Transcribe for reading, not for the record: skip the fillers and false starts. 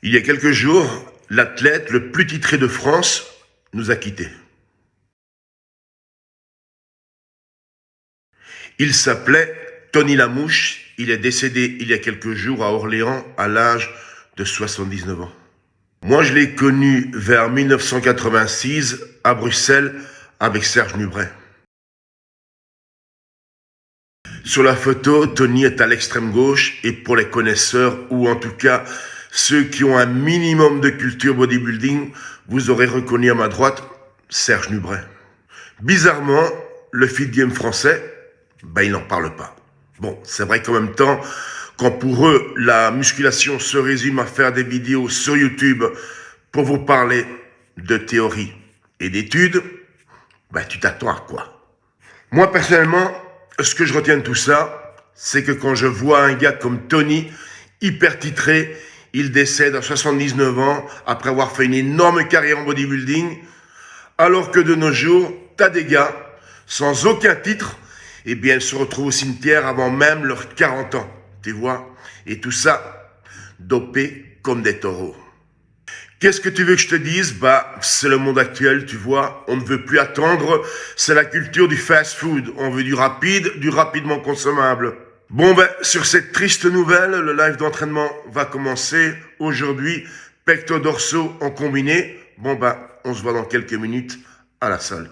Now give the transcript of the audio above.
Il y a quelques jours, l'athlète le plus titré de France nous a quittés. Il s'appelait Tony Lamouche. Il est décédé il y a quelques jours à Orléans à l'âge de 79 ans. Moi, je l'ai connu vers 1986 à Bruxelles avec Serge Nubret. Sur la photo, Tony est à l'extrême gauche et pour les connaisseurs, ou en tout cas ceux qui ont un minimum de culture bodybuilding, vous aurez reconnu à ma droite Serge Nubret. Bizarrement, le feed game français, il n'en parle pas. Bon, c'est vrai qu'en même temps, quand pour eux, la musculation se résume à faire des vidéos sur YouTube pour vous parler de théorie et d'études, tu t'attends à quoi? Moi, personnellement, ce que je retiens de tout ça, c'est que quand je vois un gars comme Tony, hyper titré, il décède à 79 ans après avoir fait une énorme carrière en bodybuilding, alors que de nos jours, t'as des gars sans aucun titre, ils se retrouvent au cimetière avant même leurs 40 ans, tu vois. Et tout ça, dopés comme des taureaux. Qu'est-ce que tu veux que je te dise? C'est le monde actuel, tu vois. On ne veut plus attendre. C'est la culture du fast-food. On veut du rapide, du rapidement consommable. Bon, sur cette triste nouvelle, le live d'entraînement va commencer aujourd'hui. Pectoraux dorsaux en combiné. On se voit dans quelques minutes à la salle.